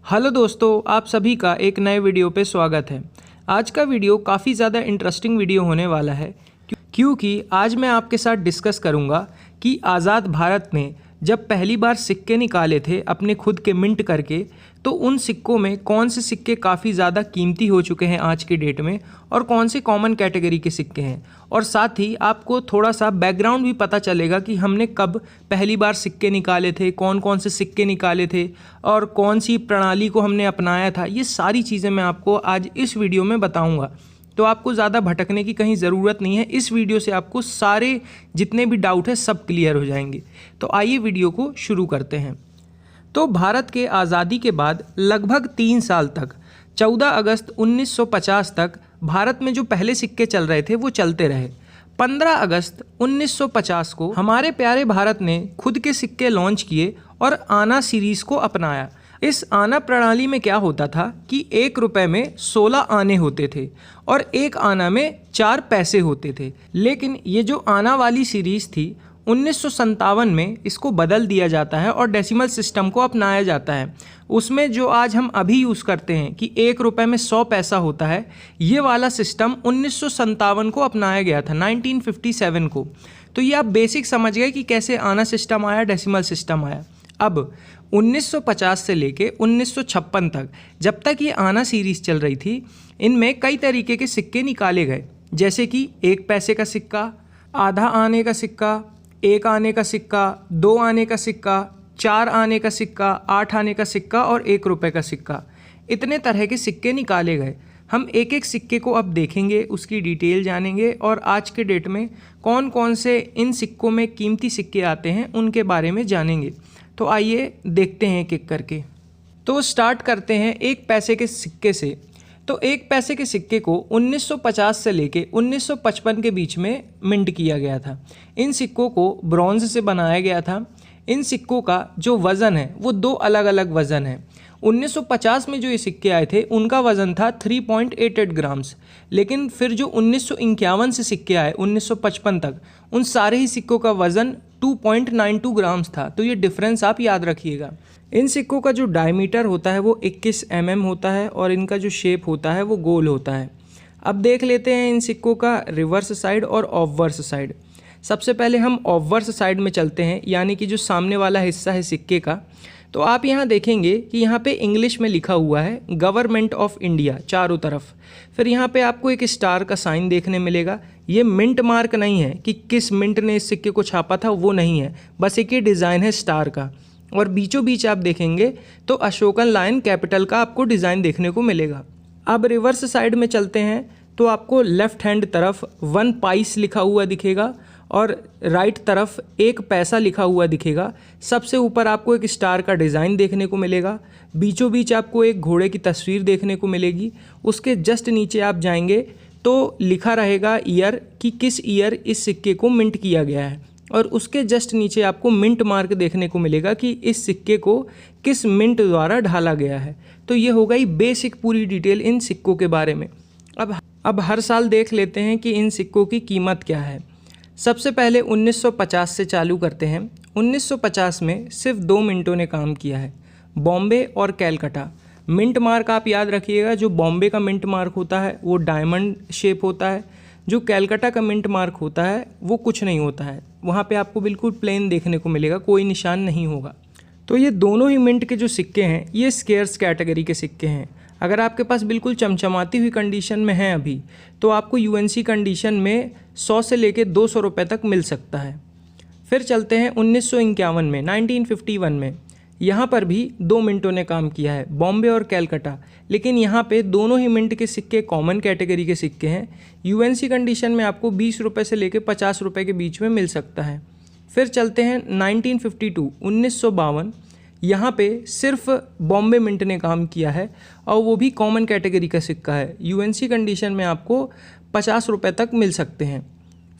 Hello दोस्तों, आप सभी का एक नए वीडियो पे स्वागत है। आज का वीडियो काफ़ी ज़्यादा इंटरेस्टिंग वीडियो होने वाला है क्योंकि आज मैं आपके साथ डिस्कस करूंगा कि आज़ाद भारत ने जब पहली बार सिक्के निकाले थे अपने खुद के मिंट करके, तो उन सिक्कों में कौन से सिक्के काफ़ी ज़्यादा कीमती हो चुके हैं आज की डेट में और कौन से कॉमन कैटेगरी के सिक्के हैं। और साथ ही आपको थोड़ा सा बैकग्राउंड भी पता चलेगा कि हमने कब पहली बार सिक्के निकाले थे, कौन कौन से सिक्के निकाले थे और कौन सी प्रणाली को हमने अपनाया था। ये सारी चीज़ें मैं आपको आज इस वीडियो में बताऊँगा, तो आपको ज़्यादा भटकने की कहीं ज़रूरत नहीं है। इस वीडियो से आपको सारे जितने भी डाउट है सब क्लियर हो जाएंगे। तो आइए वीडियो को शुरू करते हैं। तो भारत के आज़ादी के बाद लगभग 3 साल तक 14 अगस्त 1950 तक भारत में जो पहले सिक्के चल रहे थे वो चलते रहे। 15 अगस्त 1950 को हमारे प्यारे भारत ने खुद के सिक्के लॉन्च किए और आना सीरीज़ को अपनाया। इस आना प्रणाली में क्या होता था कि 1 रुपये में 16 आने होते थे और 1 आना में 4 पैसे होते थे। लेकिन ये जो आना वाली सीरीज़ थी 1957 में इसको बदल दिया जाता है और डेसिमल सिस्टम को अपनाया जाता है। उसमें जो आज हम अभी यूज़ करते हैं कि 1 रुपये में 100 पैसा होता है, ये वाला सिस्टम 1957 को अपनाया गया था, 1957 को। तो ये आप बेसिक समझ गए कि कैसे आना सिस्टम आया, डेसिमल सिस्टम आया। अब 1950 से लेके 1956 तक जब तक ये आना सीरीज़ चल रही थी, इनमें कई तरीके के सिक्के निकाले गए, जैसे कि 1 पैसे का सिक्का, आधा आने का सिक्का, 1 आने का सिक्का, 2 आने का सिक्का, 4 आने का सिक्का, 8 आने का सिक्का और 1 रुपये का सिक्का। इतने तरह के सिक्के निकाले गए। हम एक एक सिक्के को अब देखेंगे, उसकी डिटेल जानेंगे और आज के डेट में कौन कौन से इन सिक्कों में कीमती सिक्के आते हैं उनके बारे में जानेंगे। तो आइए देखते हैं एक एक करके। तो स्टार्ट करते हैं 1 पैसे के सिक्के से। तो 1 पैसे के सिक्के को 1950 से लेके 1955 के बीच में मिंट किया गया था। इन सिक्कों को ब्रॉन्ज से बनाया गया था। इन सिक्कों का जो वज़न है वो 2 अलग अलग वज़न है। 1950 में जो ये सिक्के आए थे उनका वज़न था 3.88 ग्राम्स, लेकिन फिर जो 1951 से सिक्के आए 1955 तक, उन सारे ही सिक्कों का वज़न 2.92 ग्राम्स था। तो ये डिफरेंस आप याद रखिएगा। इन सिक्कों का जो डायमीटर होता है वो 21 mm होता है और इनका जो शेप होता है वो गोल होता है। अब देख लेते हैं इन सिक्कों का रिवर्स साइड और ऑबवर्स साइड। सबसे पहले हम ऑबवर्स साइड में चलते हैं, यानी कि जो सामने वाला हिस्सा है सिक्के का। तो आप यहाँ देखेंगे कि यहाँ पे इंग्लिश में लिखा हुआ है गवर्नमेंट ऑफ इंडिया चारों तरफ। फिर यहाँ पे आपको एक स्टार का साइन देखने मिलेगा। ये मिंट मार्क नहीं है कि किस मिंट ने इस सिक्के को छापा था, वो नहीं है, बस एक ये डिज़ाइन है स्टार का। और बीचों बीच आप देखेंगे तो अशोकन लायन कैपिटल का आपको डिज़ाइन देखने को मिलेगा। अब रिवर्स साइड में चलते हैं तो आपको लेफ़्ट हैंड तरफ 1 पाइस लिखा हुआ दिखेगा और राइट तरफ 1 पैसा लिखा हुआ दिखेगा। सबसे ऊपर आपको एक स्टार का डिज़ाइन देखने को मिलेगा। बीचों बीच आपको एक घोड़े की तस्वीर देखने को मिलेगी। उसके जस्ट नीचे आप जाएंगे तो लिखा रहेगा ईयर, कि किस ईयर इस सिक्के को मिंट किया गया है। और उसके जस्ट नीचे आपको मिंट मार्क देखने को मिलेगा कि इस सिक्के को किस मिंट द्वारा ढाला गया है। तो ये हो गई बेसिक पूरी डिटेल इन सिक्कों के बारे में। अब हर साल देख लेते हैं कि इन सिक्कों की कीमत क्या है। सबसे पहले 1950 से चालू करते हैं। 1950 में सिर्फ 2 मिंटों ने काम किया है, बॉम्बे और कैलकाटा। मिंट मार्क आप याद रखिएगा, जो बॉम्बे का मिंट मार्क होता है वो डायमंड शेप होता है, जो कैलकाटा का मिंट मार्क होता है वो कुछ नहीं होता है, वहाँ पे आपको बिल्कुल प्लेन देखने को मिलेगा, कोई निशान नहीं होगा। तो ये दोनों ही मिंट के जो सिक्के हैं ये स्केर्स कैटेगरी के सिक्के हैं। अगर आपके पास बिल्कुल चमचमाती हुई कंडीशन में है अभी, तो आपको यूएनसी कंडीशन में 100 से लेके 200 रुपये तक मिल सकता है। फिर चलते हैं 1951 में, 1951 में। यहाँ पर भी 2 मिंटों ने काम किया है, बॉम्बे और कैलकाटा। लेकिन यहाँ पे दोनों ही मिंट के सिक्के कॉमन कैटेगरी के सिक्के हैं। यूएनसी कंडीशन में आपको 20 रुपये से लेके 50 रुपये के बीच में मिल सकता है। फिर चलते हैं 1952, 1952। यहाँ पे सिर्फ बॉम्बे मिंट ने काम किया है और वो भी कॉमन कैटेगरी का सिक्का है। यूएनसी कंडीशन में आपको 50 रुपये तक मिल सकते हैं।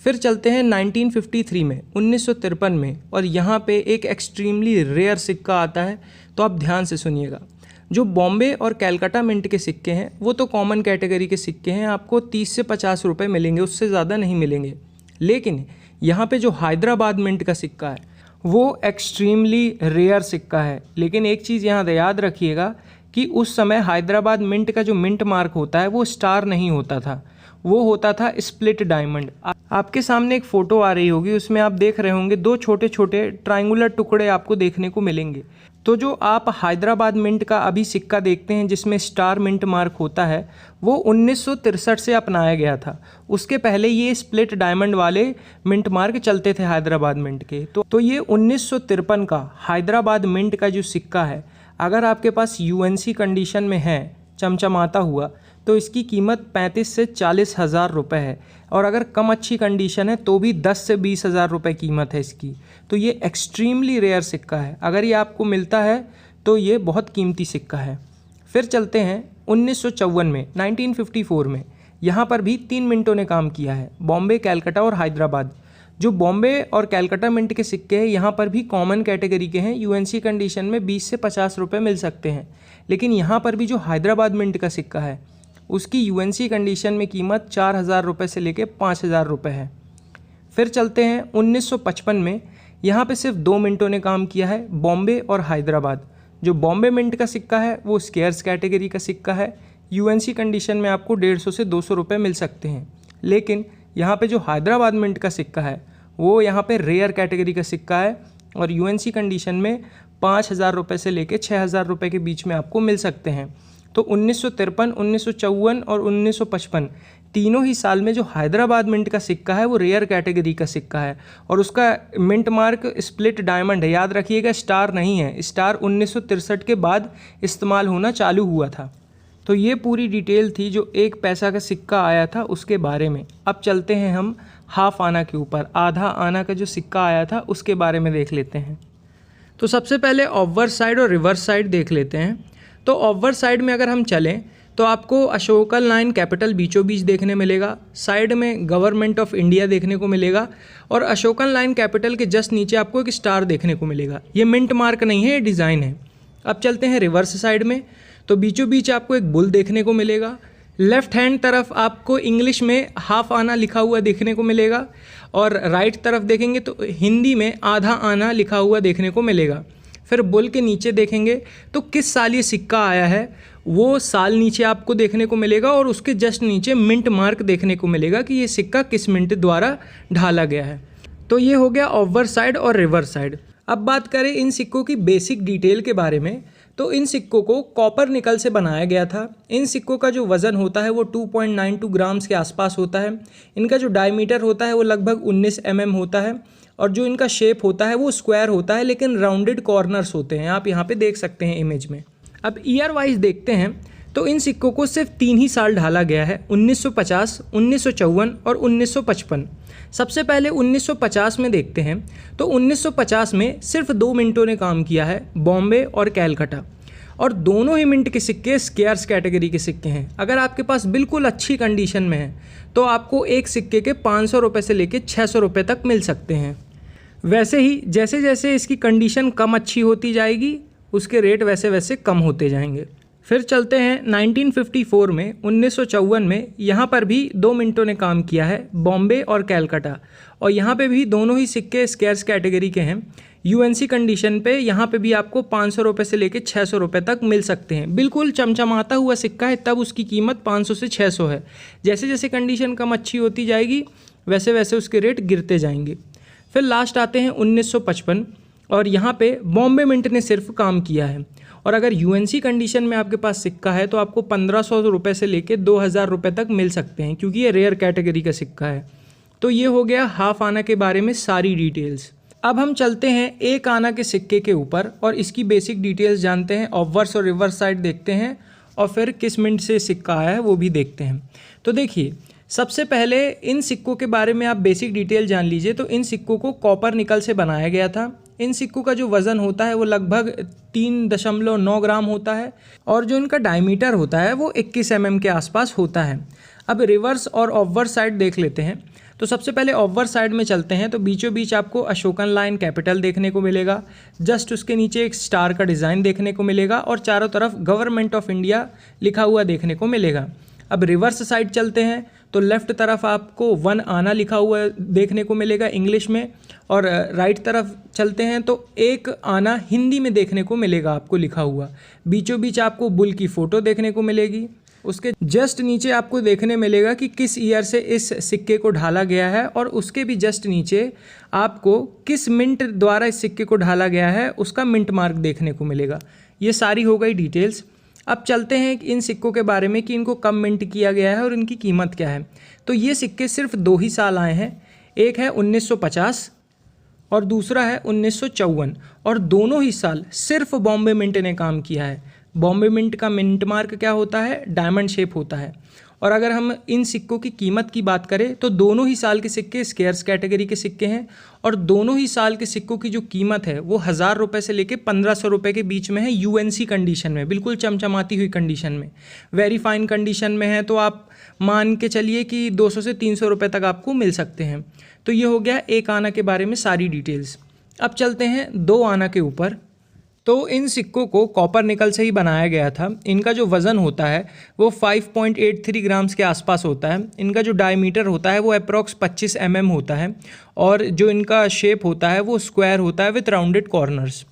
फिर चलते हैं 1953 में, 1953 में, और यहाँ पे एक एक्सट्रीमली रेयर सिक्का आता है, तो आप ध्यान से सुनिएगा। जो बॉम्बे और कैलकाटा मिंट के सिक्के हैं वो तो कॉमन कैटेगरी के सिक्के हैं, आपको 30 से 50 रुपये मिलेंगे, उससे ज़्यादा नहीं मिलेंगे। लेकिन यहाँ पे जो हैदराबाद मिंट का सिक्का है वो एक्सट्रीमली रेयर सिक्का है। लेकिन एक चीज़ यहाँ याद रखिएगा कि उस समय हैदराबाद मिंट का जो मिंट मार्क होता है वो स्टार नहीं होता था, वो होता था स्प्लिट डायमंड। आपके सामने एक फ़ोटो आ रही होगी, उसमें आप देख रहे होंगे दो छोटे छोटे ट्रायंगुलर टुकड़े आपको देखने को मिलेंगे। तो जो आप हैदराबाद मिंट का अभी सिक्का देखते हैं जिसमें स्टार मिंट मार्क होता है, वो 1963 से अपनाया गया था। उसके पहले ये स्प्लिट डायमंड वाले मिंट मार्क चलते थे हैदराबाद मिंट के। तो ये 1953 का हैदराबाद मिंट का जो सिक्का है, अगर आपके पास यूएनसी कंडीशन में है चमचमाता हुआ, तो इसकी कीमत 35 से 40 हज़ार रुपये है। और अगर कम अच्छी कंडीशन है तो भी 10 से 20 हज़ार रुपये कीमत है इसकी। तो ये एक्सट्रीमली रेयर सिक्का है। अगर ये आपको मिलता है तो ये बहुत कीमती सिक्का है। फिर चलते हैं 1954 में, 1954 में। यहाँ पर भी 3 मिंटों ने काम किया है, बॉम्बे, कैलकाटा और हैदराबाद। जो बॉम्बे और कैलकाटा मिंट के सिक्के हैं यहाँ पर भी कॉमन कैटेगरी के हैं। यूएनसी कंडीशन में 20 से 50 रुपये मिल सकते हैं। लेकिन यहाँ पर भी जो हैदराबाद मिंट का सिक्का है उसकी यूएनसी कंडीशन में कीमत 4,000 रुपये से लेके 5,000 रुपये है। फिर चलते हैं 1955 में। यहाँ पे सिर्फ 2 मिंटों ने काम किया है, बॉम्बे और हैदराबाद। जो बॉम्बे मिंट का सिक्का है वो स्केयर्स कैटेगरी का सिक्का है। यूएनसी कंडीशन में आपको 150 से 200 रुपये मिल सकते हैं। लेकिन यहाँ पे जो हैदराबाद मिंट का सिक्का है वो यहाँ पे रेयर कैटेगरी का सिक्का है और यूएनसी कंडीशन में 5,000 रुपये से लेके 6,000 रुपये के बीच में आपको मिल सकते हैं। तो 1953, 1954 और 1955 तीनों ही साल में जो हैदराबाद मिंट का सिक्का है वो रेयर कैटेगरी का सिक्का है और उसका मिंट मार्क स्प्लिट डायमंड है। याद रखिएगा, स्टार नहीं है। स्टार 1963 के बाद इस्तेमाल होना चालू हुआ था। तो ये पूरी डिटेल थी जो 1 पैसा का सिक्का आया था उसके बारे में। अब चलते हैं हम हाफ आना के ऊपर। आधा आना का जो सिक्का आया था उसके बारे में देख लेते हैं। तो सबसे पहले ऑब्वर्ड साइड और रिवर्स साइड देख लेते हैं। तो ऑब्वर्ड साइड में अगर हम चलें तो आपको अशोकन लाइन कैपिटल बीचों बीच देखने मिलेगा, साइड में गवर्नमेंट ऑफ इंडिया देखने को मिलेगा और अशोकन लाइन कैपिटल के जस्ट नीचे आपको एक स्टार देखने को मिलेगा। ये मिंट मार्क नहीं है, ये डिज़ाइन है। अब चलते हैं रिवर्स साइड में। तो बीचों बीच आपको एक बुल देखने को मिलेगा। लेफ्ट हैंड तरफ आपको इंग्लिश में हाफ आना लिखा हुआ देखने को मिलेगा और राइट तरफ देखेंगे तो हिंदी में आधा आना लिखा हुआ देखने को मिलेगा। फिर बुल के नीचे देखेंगे तो किस साल ये सिक्का आया है वो साल नीचे आपको देखने को मिलेगा और उसके जस्ट नीचे मिंट मार्क देखने को मिलेगा कि ये सिक्का किस मिंट द्वारा ढाला गया है। तो ये हो गया ऑब्वर्ड साइड और रिवर्स साइड। अब बात करें इन सिक्कों की बेसिक डिटेल के बारे में। तो इन सिक्कों को कॉपर निकल से बनाया गया था। इन सिक्कों का जो वज़न होता है वो 2.92 ग्राम्स के आसपास होता है। इनका जो डायमीटर होता है वो लगभग 19 mm होता है और जो इनका शेप होता है वो स्क्वायर होता है लेकिन राउंडेड कॉर्नर्स होते हैं। आप यहाँ पे देख सकते हैं इमेज में। अब ईयर वाइज देखते हैं तो इन सिक्कों को सिर्फ 3 ही साल ढाला गया है, 1950, 1954 और 1955। सबसे पहले 1950 में देखते हैं तो 1950 में सिर्फ 2 मिंटों ने काम किया है, बॉम्बे और कैलकाटा। और दोनों ही मिंट के सिक्के स्केयर्स कैटेगरी के सिक्के हैं। अगर आपके पास बिल्कुल अच्छी कंडीशन में है तो आपको एक सिक्के के 500 रुपये से लेकर 600 रुपये तक मिल सकते हैं। वैसे ही जैसे जैसे इसकी कंडीशन कम अच्छी होती जाएगी उसके रेट वैसे वैसे कम होते जाएंगे। फिर चलते हैं 1954 में, 1954 में। यहाँ पर भी 2 मिंटों ने काम किया है, बॉम्बे और कैलकाटा। और यहाँ पे भी दोनों ही सिक्के स्केयर्स कैटेगरी के हैं। यूएनसी कंडीशन पे यहाँ पे भी आपको 500 रुपये से लेकर 600 रुपये तक मिल सकते हैं। बिल्कुल चमचमाता हुआ सिक्का है तब उसकी कीमत 500 से 600 है। जैसे जैसे कंडीशन कम अच्छी होती जाएगी वैसे वैसे उसके रेट गिरते जाएंगे। फिर लास्ट आते हैं 1955 और यहाँ पे बॉम्बे मिंट ने सिर्फ काम किया है। और अगर यूएनसी कंडीशन में आपके पास सिक्का है तो आपको 1500 रुपये से लेके 2000 रुपये तक मिल सकते हैं क्योंकि ये रेयर कैटेगरी का सिक्का है। तो ये हो गया हाफ आना के बारे में सारी डिटेल्स। अब हम चलते हैं 1 आना के सिक्के के ऊपर और इसकी बेसिक डिटेल्स जानते हैं। ऑब्वर्स और रिवर्स साइड देखते हैं और फिर किस मिंट से सिक्का आया है वो भी देखते हैं। तो देखिए, सबसे पहले इन सिक्कों के बारे में आप बेसिक डिटेल जान लीजिए। तो इन सिक्कों को कॉपर निकल से बनाया गया था। इन सिक्कों का जो वज़न होता है वो लगभग 3.9 ग्राम होता है और जो इनका डायमीटर होता है वो 21 mm के आसपास होता है। अब रिवर्स और ऑब्वर्ड साइड देख लेते हैं। तो सबसे पहले ऑब्वर्ड साइड में चलते हैं तो बीचों बीच आपको अशोकन लाइन कैपिटल देखने को मिलेगा। जस्ट उसके नीचे एक स्टार का डिज़ाइन देखने को मिलेगा और चारों तरफ गवर्नमेंट ऑफ इंडिया लिखा हुआ देखने को मिलेगा। अब रिवर्स साइड चलते हैं तो लेफ़्ट तरफ आपको 1 आना लिखा हुआ देखने को मिलेगा इंग्लिश में, और राइट तरफ चलते हैं तो 1 आना हिंदी में देखने को मिलेगा आपको लिखा हुआ। बीचों बीच आपको बुल की फ़ोटो देखने को मिलेगी। उसके जस्ट नीचे आपको देखने मिलेगा कि किस ईयर से इस सिक्के को ढाला गया है, और उसके भी जस्ट नीचे आपको किस मिंट द्वारा इस सिक्के को ढाला गया है उसका मिंट मार्क देखने को मिलेगा। ये सारी हो गई डिटेल्स। अब चलते हैं इन सिक्कों के बारे में कि इनको कब मिंट किया गया है और इनकी कीमत क्या है। तो ये सिक्के सिर्फ 2 ही साल आए हैं, एक है 1950 और दूसरा है 1954, और दोनों ही साल सिर्फ बॉम्बे मिंट ने काम किया है। बॉम्बे मिंट का मिंट मार्क क्या होता है? डायमंड शेप होता है। और अगर हम इन सिक्कों की कीमत की बात करें तो दोनों ही साल के सिक्के स्केयर्स कैटेगरी के सिक्के हैं, और दोनों ही साल के सिक्कों की जो कीमत है वो 1000 रुपये से लेकर 1500 रुपये के बीच में है। यूएनसी कंडीशन में, बिल्कुल चमचमाती हुई कंडीशन में। वेरी फाइन कंडीशन में है तो आप मान के चलिए कि 200 से 300 रुपये तक आपको मिल सकते हैं। तो ये हो गया 1 आना के बारे में सारी डिटेल्स। अब चलते हैं 2 आना के ऊपर। तो इन सिक्कों को कॉपर निकल से ही बनाया गया था। इनका जो वज़न होता है वो 5.83 ग्राम्स के आसपास होता है। इनका जो डायमीटर होता है वो अप्रॉक्स 25 mm होता है, और जो इनका शेप होता है वो स्क्वायर होता है विथ राउंडेड कॉर्नर्स।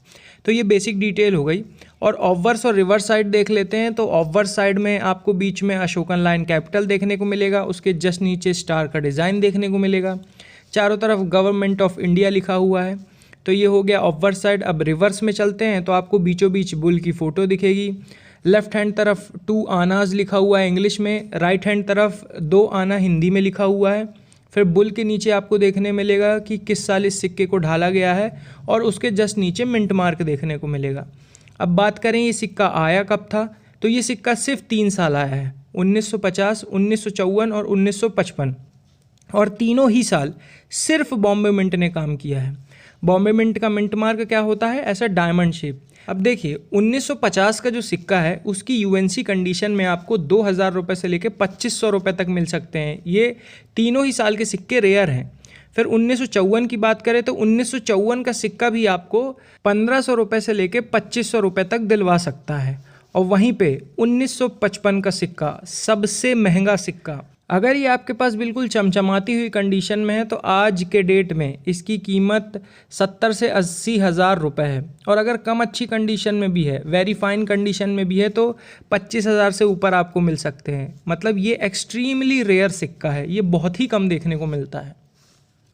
तो ये बेसिक डिटेल हो गई। और ऑफवर्स और रिवर्स साइड देख लेते हैं। तो ऑफवर्स साइड में आपको बीच में अशोकन लाइन कैपिटल देखने को मिलेगा, उसके जस्ट नीचे स्टार का डिज़ाइन देखने को मिलेगा, चारों तरफ गवर्नमेंट ऑफ इंडिया लिखा हुआ है। तो ये हो गया ऑफवर्ड साइड। अब रिवर्स में चलते हैं तो आपको बीचों बीच बुल की फ़ोटो दिखेगी। लेफ़्ट हैंड तरफ 2 आनाज लिखा हुआ है इंग्लिश में, राइट हैंड तरफ 2 आना हिंदी में लिखा हुआ है। फिर बुल के नीचे आपको देखने मिलेगा कि किस साल इस सिक्के को ढाला गया है, और उसके जस्ट नीचे मिंट मार्क देखने को मिलेगा। अब बात करें ये सिक्का आया कब था, तो ये सिक्का सिर्फ 3 साल आया है, 1950, 1954 और 1955, और तीनों ही साल सिर्फ बॉम्बे मिंट ने काम किया है। बॉम्बे मिंट का मिंट मार्क क्या होता है? ऐसा डायमंड शेप। अब देखिए 1950 का जो सिक्का है उसकी यूएनसी कंडीशन में आपको 2000 रुपये से लेकर 2500 रुपये तक मिल सकते हैं। ये तीनों ही साल के सिक्के रेयर हैं। फिर 1954 की बात करें तो 1954 का सिक्का भी आपको 1500 रुपये से लेकर 2500 रुपये तक दिलवा सकता है। और वहीं पे 1955 का सिक्का सबसे महंगा सिक्का, अगर ये आपके पास बिल्कुल चमचमाती हुई कंडीशन में है तो आज के डेट में इसकी कीमत 70 से 80 हज़ार रुपये है। और अगर कम अच्छी कंडीशन में भी है, वेरी फाइन कंडीशन में भी है, तो 25,000 से ऊपर आपको मिल सकते हैं। मतलब ये एक्सट्रीमली रेयर सिक्का है, ये बहुत ही कम देखने को मिलता है।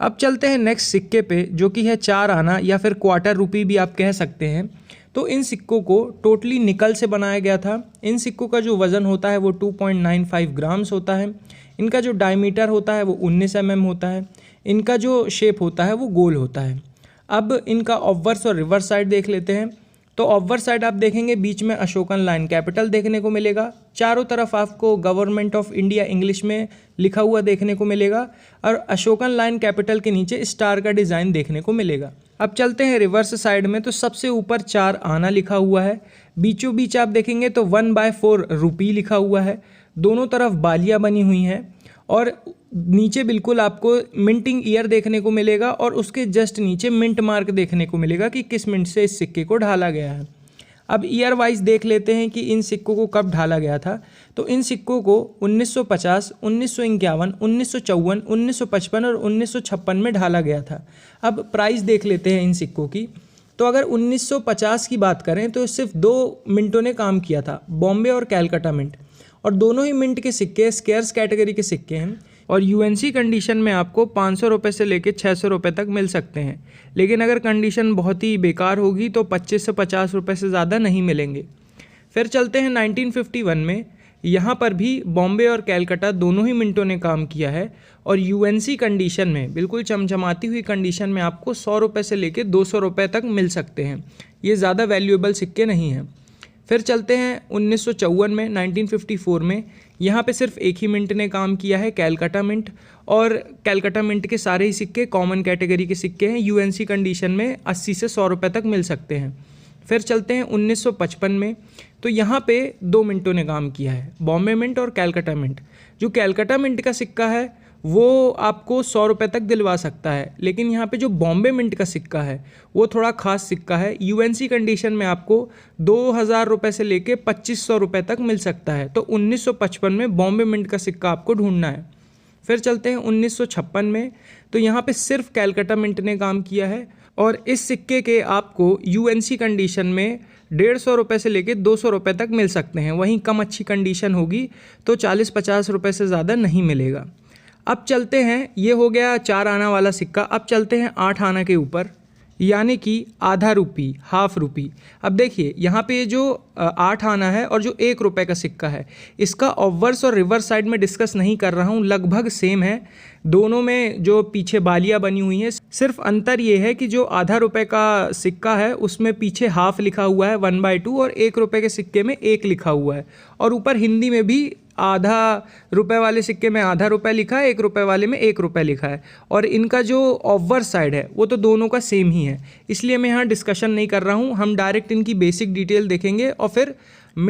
अब चलते हैं नेक्स्ट सिक्के पे, जो कि है 4 आना या फिर क्वार्टर रुपी भी आप कह सकते हैं। तो इन सिक्कों को टोटली निकल से बनाया गया था। इन सिक्कों का जो वज़न होता है वो 2.95 ग्राम्स होता है। इनका जो डायमीटर होता है वो 19 mm होता है। इनका जो शेप होता है वो गोल होता है। अब इनका ऑफवर्स और रिवर्स साइड देख लेते हैं। तो ऑफवर्स साइड आप देखेंगे बीच में अशोकन लाइन कैपिटल देखने को मिलेगा, चारों तरफ आपको गवर्नमेंट ऑफ इंडिया इंग्लिश में लिखा हुआ देखने को मिलेगा, और अशोकन लाइन कैपिटल के नीचे स्टार का डिज़ाइन देखने को मिलेगा। अब चलते हैं रिवर्स साइड में। तो सबसे ऊपर 4 आना लिखा हुआ है, बीचों बीच आप देखेंगे तो 1/4 रुपी लिखा हुआ है, दोनों तरफ बालियाँ बनी हुई हैं, और नीचे बिल्कुल आपको मिंटिंग ईयर देखने को मिलेगा, और उसके जस्ट नीचे मिंट मार्क देखने को मिलेगा कि किस मिंट से इस सिक्के को ढाला गया है। अब ईयर वाइज देख लेते हैं कि इन सिक्कों को कब ढाला गया था। तो इन सिक्कों को 1950, 1951, 1954, 1955 और 1956 में ढाला गया था। अब प्राइस देख लेते हैं इन सिक्कों की। तो अगर 1950 की बात करें तो सिर्फ 2 मिंटों ने काम किया था, बॉम्बे और कैलकाटा मिंट, और दोनों ही मिंट के सिक्के स्केयर्स कैटेगरी के सिक्के हैं, और यूएनसी कंडीशन में आपको 500 रुपये से लेकर 600 रुपये तक मिल सकते हैं। लेकिन अगर कंडीशन बहुत ही बेकार होगी तो 25 से 50 रुपये से ज़्यादा नहीं मिलेंगे। फिर चलते हैं 1951 में। यहाँ पर भी बॉम्बे और कैलकाटा दोनों ही मिंटों ने काम किया है, और यूएनसी कंडीशन में बिल्कुल चमचमाती हुई कंडीशन में आपको 100 रुपये से लेकर 200 रुपये तक मिल सकते हैं। ये ज़्यादा वैल्यूएबल सिक्के नहीं हैं। फिर चलते हैं 1954 में, 1954 में। यहाँ पे सिर्फ एक ही मिंट ने काम किया है, कैलकाटा मिंट, और कैलकाटा मिंट के सारे ही सिक्के कॉमन कैटेगरी के सिक्के हैं। यूएनसी कंडीशन में 80 से 100 रुपये तक मिल सकते हैं। फिर चलते हैं 1955 में। तो यहाँ पे 2 मिंटों ने काम किया है, बॉम्बे मिंट और कैलकाटा मिंट। जो कैलकाटा मिंट का सिक्का है वो आपको 100 रुपये तक दिलवा सकता है, लेकिन यहाँ पे जो बॉम्बे मिंट का सिक्का है वो थोड़ा ख़ास सिक्का है। यूएनसी कंडीशन में आपको 2000 रुपये से लेके 2500 रुपये तक मिल सकता है। तो 1955 में बॉम्बे मिंट का सिक्का आपको ढूंढना है। फिर चलते हैं 1956 में, तो यहाँ पे सिर्फ कैलकाटा मिंट ने काम किया है और इस सिक्के के आपको यूएनसी कंडीशन में 150 रुपये से लेके 200 रुपये तक मिल सकते हैं। वहीं कम अच्छी कंडीशन होगी तो 40-50 रुपये से ज़्यादा नहीं मिलेगा। अब चलते हैं, ये हो गया 4 आना वाला सिक्का। अब चलते हैं 8 आना के ऊपर, यानी कि आधा रुपी, हाफ रुपी। अब देखिए यहाँ पे जो 8 आना है और जो 1 रुपये का सिक्का है, इसका ऑब्वर्स और रिवर्स साइड में डिस्कस नहीं कर रहा हूँ, लगभग सेम है। दोनों में जो पीछे बालियाँ बनी हुई हैं, सिर्फ अंतर ये है कि जो आधा रुपये का सिक्का है उसमें पीछे हाफ लिखा हुआ है 1/2 और 1 रुपये के सिक्के में 1 लिखा हुआ है, और ऊपर हिंदी में भी आधा रुपये वाले सिक्के में आधा रुपये लिखा है, 1 रुपये वाले में 1 रुपये लिखा है। और इनका जो ऑब्वर्स साइड है वो तो दोनों का सेम ही है, इसलिए मैं यहाँ डिस्कशन नहीं कर रहा हूँ। हम डायरेक्ट इनकी बेसिक डिटेल देखेंगे और फिर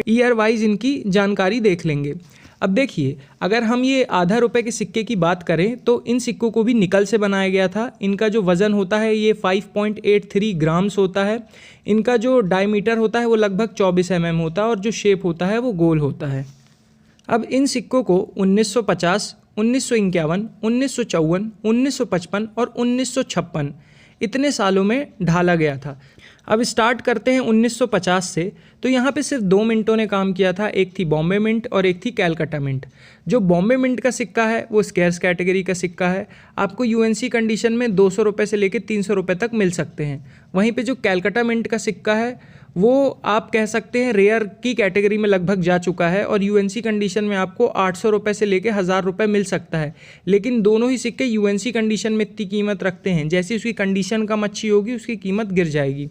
ईयर वाइज इनकी जानकारी देख लेंगे। अब देखिए, अगर हम ये आधा रुपये के सिक्के की बात करें तो इन सिक्कों को भी निकल से बनाया गया था। इनका जो वज़न होता है ये 5.83 ग्राम्स होता है। इनका जो डायमीटर होता है वो लगभग 24 mm होता है और जो शेप होता है वो गोल होता है। अब इन सिक्कों को 1950, 1951, 1954, 1955 और 1956 इतने सालों में ढाला गया था। अब स्टार्ट करते हैं 1950 से, तो यहाँ पे सिर्फ 2 मिंटों ने काम किया था। एक थी बॉम्बे मिंट और एक थी कैलकाटा मिंट। जो बॉम्बे मिंट का सिक्का है वो स्केर्स कैटेगरी का सिक्का है, आपको यूएनसी कंडीशन में 200 रुपये से लेकर 300 रुपये तक मिल सकते हैं। वहीं पे जो कैलकाटा मिंट का सिक्का है वो आप कह सकते हैं रेयर की कैटेगरी में लगभग जा चुका है और यूएनसी कंडीशन में आपको 800 रुपये से लेकर 1000 रुपये मिल सकता है। लेकिन दोनों ही सिक्के यूएनसी कंडीशन में इतनी कीमत रखते हैं, जैसी उसकी कंडीशन कम अच्छी होगी उसकी कीमत गिर जाएगी।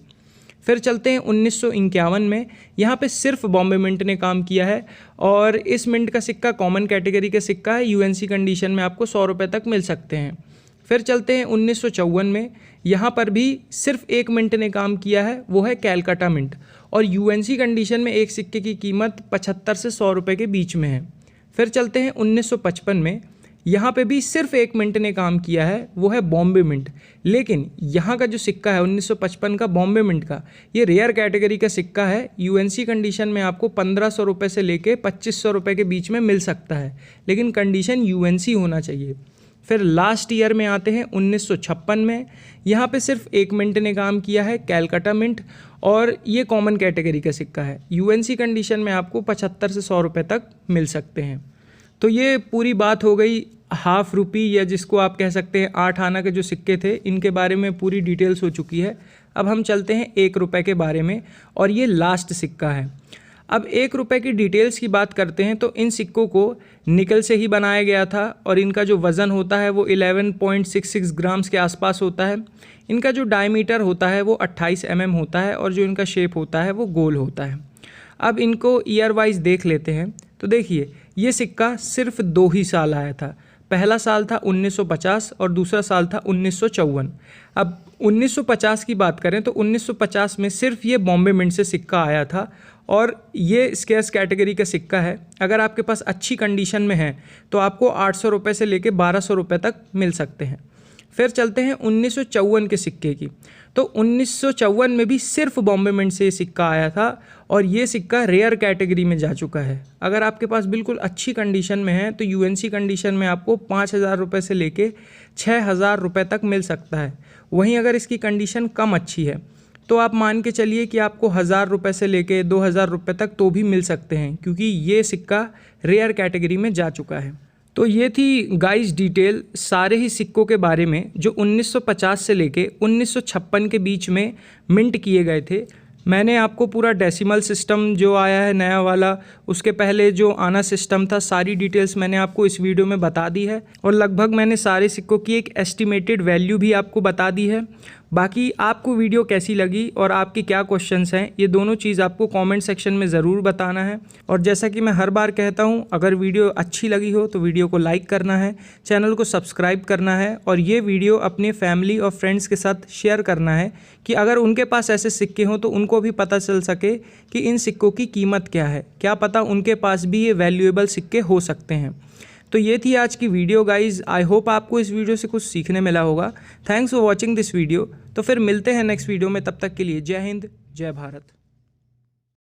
फिर चलते हैं 1951 में, यहाँ पे सिर्फ बॉम्बे मिंट ने काम किया है और इस मिंट का सिक्का कॉमन कैटेगरी का सिक्का है, यूएनसी कंडीशन में आपको 100 रुपये तक मिल सकते हैं। फिर चलते हैं 1954 में, यहाँ पर भी सिर्फ 1 मिंट ने काम किया है, वो है कैलकाटा मिंट और यूएनसी कंडीशन में एक सिक्के की कीमत 75 से 100 रुपये के बीच में है। फिर चलते हैं 1955 में, यहाँ पे भी सिर्फ 1 मिंट ने काम किया है, वो है बॉम्बे मिंट। लेकिन यहाँ का जो सिक्का है 1955 का बॉम्बे मिंट का, ये रेयर कैटेगरी का सिक्का है। यूएनसी कंडीशन में आपको 1500 रुपये से लेके 2500 रुपये के बीच में मिल सकता है, लेकिन कंडीशन यूएनसी होना चाहिए। फिर लास्ट ईयर में आते हैं 1956 में, यहाँ पे सिर्फ 1 मिंट ने काम किया है, कैलकाटा मिंट, और ये कॉमन कैटेगरी का सिक्का है। यूएनसी कंडीशन में आपको 75 से 100 रुपये तक मिल सकते हैं। तो ये पूरी बात हो गई हाफ रुपी या जिसको आप कह सकते हैं 8 आना के जो सिक्के थे, इनके बारे में पूरी डिटेल्स हो चुकी है। अब हम चलते हैं 1 रुपये के बारे में और ये लास्ट सिक्का है। अब 1 रुपये की डिटेल्स की बात करते हैं तो इन सिक्कों को निकल से ही बनाया गया था और इनका जो वज़न होता है वो 11.66 ग्राम्स के आसपास होता है। इनका जो डायमीटर होता है वो 28 mm होता है और जो इनका शेप होता है वो गोल होता है। अब इनको ईयर वाइज देख लेते हैं, तो देखिए ये सिक्का सिर्फ 2 ही साल आया था। पहला साल था 1950 और दूसरा साल था 1954। अब 1950 की बात करें तो 1950 में सिर्फ ये बॉम्बे मिंट से सिक्का आया था और ये स्केर्स कैटेगरी का सिक्का है। अगर आपके पास अच्छी कंडीशन में है तो आपको 800 रुपये से लेके 1200 रुपये तक मिल सकते हैं। फिर चलते हैं 1954 के सिक्के की, तो 1954 में भी सिर्फ बॉम्बे मिंट से ये सिक्का आया था और ये सिक्का रेयर कैटेगरी में जा चुका है। अगर आपके पास बिल्कुल अच्छी कंडीशन में है तो यूएनसी कंडीशन में आपको 5000 रुपये से लेके 6000 रुपये तक मिल सकता है। वहीं अगर इसकी कंडीशन कम अच्छी है तो आप मान के चलिए कि आपको 1000 रुपये से लेके 2000 रुपये तक तो भी मिल सकते हैं, क्योंकि ये सिक्का रेयर कैटेगरी में जा चुका है। तो ये थी गाइस डिटेल सारे ही सिक्कों के बारे में जो 1950 से लेके 1956 के बीच में मिंट किए गए थे। मैंने आपको पूरा डेसिमल सिस्टम जो आया है नया वाला, उसके पहले जो आना सिस्टम था, सारी डिटेल्स मैंने आपको इस वीडियो में बता दी है और लगभग मैंने सारे सिक्कों की एक एस्टिमेटेड वैल्यू भी आपको बता दी है। बाकी आपको वीडियो कैसी लगी और आपके क्या क्वेश्चंस हैं, ये दोनों चीज़ आपको कमेंट सेक्शन में ज़रूर बताना है। और जैसा कि मैं हर बार कहता हूँ, अगर वीडियो अच्छी लगी हो तो वीडियो को लाइक करना है, चैनल को सब्सक्राइब करना है और ये वीडियो अपने फैमिली और फ्रेंड्स के साथ शेयर करना है कि अगर उनके पास ऐसे सिक्के हों तो उनको भी पता चल सके कि इन सिक्कों की कीमत क्या है। क्या पता उनके पास भी ये वैल्यूएबल सिक्के हो सकते हैं। तो ये थी आज की वीडियो गाइज़। आई होप आपको इस वीडियो से कुछ सीखने मिला होगा। Thanks for watching this video. तो फिर मिलते हैं नेक्स्ट वीडियो में, तब तक के लिए जय हिंद, जय भारत।